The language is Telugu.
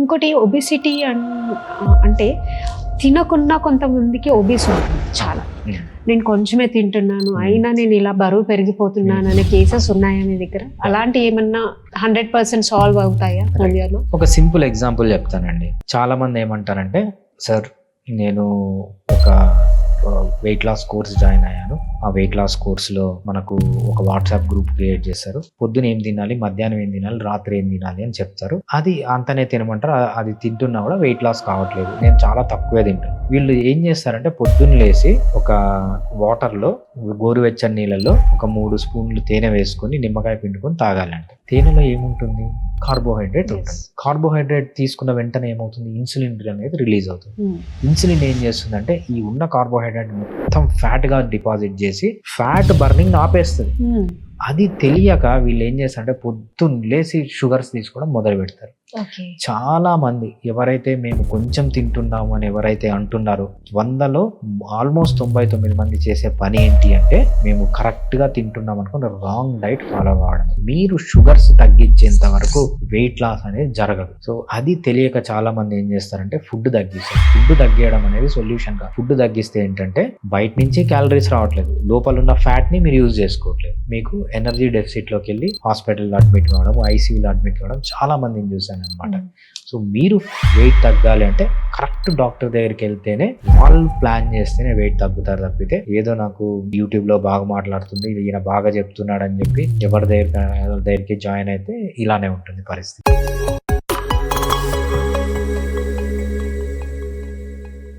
ఇంకోటి ఒబిసిటీ అంటే తినకున్నా కొంతమందికి ఒబీస్ ఉంటుంది చాలా. నేను కొంచెమే తింటున్నాను అయినా నేను ఇలా బరువు పెరిగిపోతున్నాను అనే కేసెస్ ఉన్నాయా మీ దగ్గర? అలాంటి ఏమన్నా 100% సాల్వ్ అవుతాయా ఇండియాలో? ఒక సింపుల్ ఎగ్జాంపుల్ చెప్తానండి. చాలా మంది ఏమంటారంటే, సార్ నేను ఒక వెయిట్ లాస్ కోర్స్ జాయిన్ అయ్యాను. ఆ వెయిట్ లాస్ కోర్సులో మనకు ఒక వాట్సాప్ గ్రూప్ క్రియేట్ చేస్తారు. పొద్దున ఏం తినాలి, మధ్యాహ్నం ఏం తినాలి, రాత్రి ఏం తినాలి అని చెప్తారు. అది అంతనే తినమంటారు. అది తింటున్నా కూడా వెయిట్ లాస్ కావట్లేదు, నేను చాలా తక్కువే తింటాను. వీళ్ళు ఏం చేస్తారంటే పొద్దున్న లేసి ఒక వాటర్లో, గోరువెచ్చని నీళ్ళల్లో ఒక 3 స్పూన్లు తేనె వేసుకొని నిమ్మకాయ పిండుకొని తాగాలంటే, తేనెలో ఏముంటుంది? కార్బోహైడ్రేట్ ఉంటుంది. కార్బోహైడ్రేట్ తీసుకున్న వెంటనే ఏమవుతుంది? ఇన్సులిన్ అనేది రిలీజ్ అవుతుంది. ఇన్సులిన్ ఏం చేస్తుందంటే ఈ ఉన్న కార్బోహైడ్రేట్ మొత్తం ఫ్యాట్ గా డిపాజిట్ చేసి ఫ్యాట్ బర్నింగ్ ఆపేస్తుంది. అది తెలియక వీళ్ళు ఏం చేస్తారంటే పొద్దున్న లేసి షుగర్స్ తీసుకోవడం మొదలు పెడతారు. చాలా మంది ఎవరైతే మేము కొంచెం తింటున్నాము అని ఎవరైతే అంటున్నారో 100లో ఆల్మోస్ట్ 99 మంది చేసే పని ఏంటి అంటే, మేము కరెక్ట్ గా తింటున్నాం అనుకుని రాంగ్ డైట్ ఫాలో కావడం. మీరు షుగర్స్ తగ్గించేంత వరకు వెయిట్ లాస్ అనేది జరగదు. సో అది తెలియక చాలా మంది ఏం చేస్తారంటే ఫుడ్ తగ్గిస్తారు. ఫుడ్ తగ్గించడం అనేది సొల్యూషన్ కాదు. ఫుడ్ తగ్గిస్తే ఏంటంటే బయట నుంచి క్యాలరీస్ రావట్లేదు, లోపల ఉన్న ఫ్యాట్ ని మీరు యూజ్ చేసుకోవట్లేదు. మీకు ఎనర్జీ డెఫిసిట్ లోకి వెళ్ళి హాస్పిటల్లో అడ్మిట్ కావడం, ఐసీయూలో అడ్మిట్ కావడం చాలా మందిని చూసాను అనమాట. సో మీరు వెయిట్ తగ్గాలి అంటే కరెక్ట్ డాక్టర్ దగ్గరికి వెళ్తేనే, వాళ్ళు ప్లాన్ చేస్తేనే వెయిట్ తగ్గుతారు తప్పితే ఏదో నాకు యూట్యూబ్ లో బాగా మాట్లాడుతుంది ఈయన బాగా చెప్తున్నాడు అని చెప్పి ఎవరి దగ్గరికి జాయిన్ అయితే ఇలానే ఉంటుంది పరిస్థితి.